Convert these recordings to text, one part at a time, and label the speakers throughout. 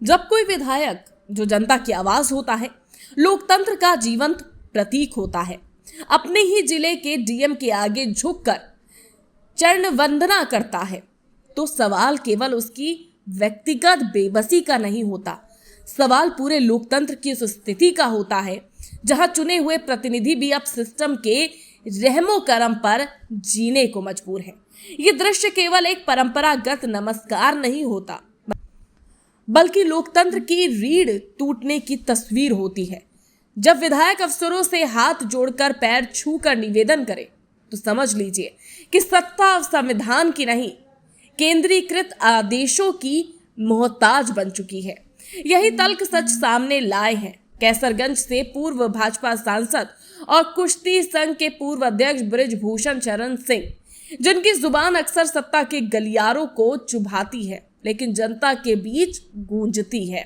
Speaker 1: जब कोई विधायक जो जनता की आवाज होता है, लोकतंत्र का जीवंत प्रतीक होता है, अपने ही जिले के डीएम के आगे झुककर चरण वंदना करता है, तो सवाल केवल उसकी व्यक्तिगत बेबसी का नहीं होता। सवाल पूरे लोकतंत्र की उस स्थिति का होता है जहां चुने हुए प्रतिनिधि भी अब सिस्टम के रहमो करम पर जीने को मजबूर हैं। ये दृश्य केवल एक परंपरागत नमस्कार नहीं होता, बल्कि लोकतंत्र की रीढ़ टूटने की तस्वीर होती है। जब विधायक अफसरों से हाथ जोड़कर पैर छूकर निवेदन करे, तो समझ लीजिए कि सत्ता अब संविधान की नहीं, केंद्रीकृत आदेशों की मोहताज बन चुकी है। यही तल्ख सच सामने लाए हैं कैसरगंज से पूर्व भाजपा सांसद और कुश्ती संघ के पूर्व अध्यक्ष बृजभूषण शरण सिंह, जिनकी जुबान अक्सर सत्ता के गलियारों को चुभाती है, लेकिन जनता के बीच गूंजती है।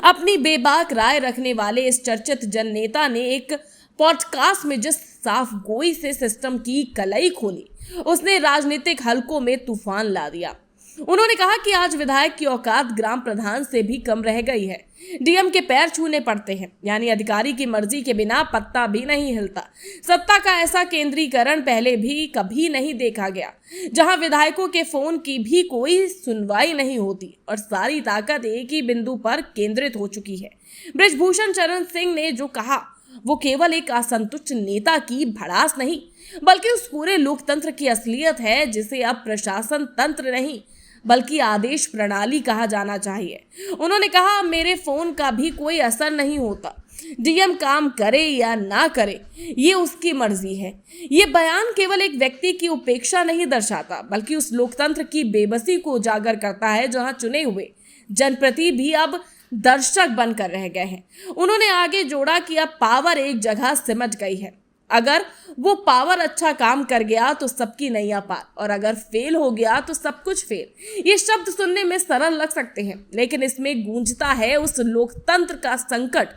Speaker 1: अपनी बेबाक राय रखने वाले इस चर्चित जननेता ने एक पॉडकास्ट में जिस साफ गोई से सिस्टम की कलई खोली, उसने राजनीतिक हलकों में तूफान ला दिया। उन्होंने कहा कि आज विधायक की औकात ग्राम प्रधान से भी कम रह गई है। डीएम के पैर छूने पड़ते हैं, यानी अधिकारी की मर्जी के बिना पत्ता भी नहीं हिलता। सत्ता का ऐसा केंद्रीकरण पहले भी कभी नहीं देखा गया, जहां विधायकों के फोन की भी कोई सुनवाई नहीं होती और सारी ताकत एक ही बिंदु पर केंद्रित हो चुकी है। बृजभूषण शरण सिंह ने जो कहा, वो केवल एक असंतुष्ट नेता की भड़ास नहीं, बल्कि उस पूरे लोकतंत्र की असलियत है, जिसे अब प्रशासन तंत्र नहीं बल्कि आदेश प्रणाली कहा जाना चाहिए। उन्होंने कहा, मेरे फोन का भी कोई असर नहीं होता, डीएम काम करे या ना करे ये उसकी मर्जी है। ये बयान केवल एक व्यक्ति की उपेक्षा नहीं दर्शाता, बल्कि उस लोकतंत्र की बेबसी को उजागर करता है जहां चुने हुए जनप्रतिनिधि भी अब दर्शक बनकर रह गए हैं। उन्होंने आगे जोड़ा कि अब पावर एक जगह सिमट गई है। अगर वो पावर अच्छा काम कर गया तो सबकी नैया पार, और अगर फेल हो गया तो सब कुछ फेल। ये शब्द सुनने में सरल लग सकते हैं, लेकिन इसमें गूंजता है उस लोकतंत्र का संकट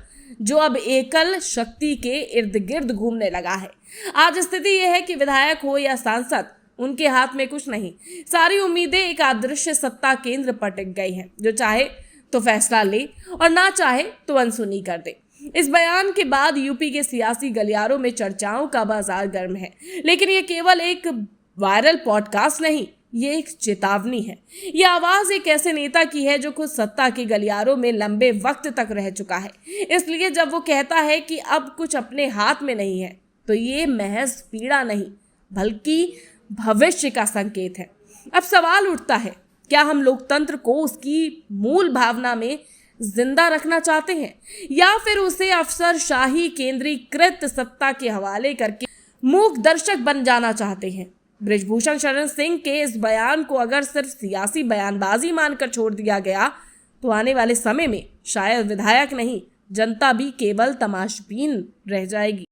Speaker 1: जो अब एकल शक्ति के इर्द गिर्द घूमने लगा है। आज स्थिति यह है कि विधायक हो या सांसद, उनके हाथ में कुछ नहीं। सारी उम्मीदें एक अदृश्य सत्ता केंद्र पर टिक गई हैं, जो चाहे तो फैसला ले और ना चाहे तो अनसुनी कर दे। इस बयान के बाद यूपी के सियासी गलियारों में चर्चाओं का बाजार गर्म है, लेकिन ये केवल एक वायरल पॉडकास्ट नहीं, ये एक चेतावनी है। ये आवाज एक ऐसे नेता की है जो खुद सत्ता के गलियारों में लंबे वक्त तक रह चुका है। इसलिए जब वो कहता है कि अब कुछ अपने हाथ में नहीं है, तो ये महज पीड़ा नहीं बल्कि भविष्य का संकेत है। अब सवाल उठता है, क्या हम लोकतंत्र को उसकी मूल भावना में जिंदा रखना चाहते हैं, या फिर उसे अफसरशाही केंद्रीकृत सत्ता के हवाले करके मूक दर्शक बन जाना चाहते हैं? बृजभूषण शरण सिंह के इस बयान को अगर सिर्फ सियासी बयानबाजी मानकर छोड़ दिया गया, तो आने वाले समय में शायद विधायक नहीं, जनता भी केवल तमाशबीन रह जाएगी।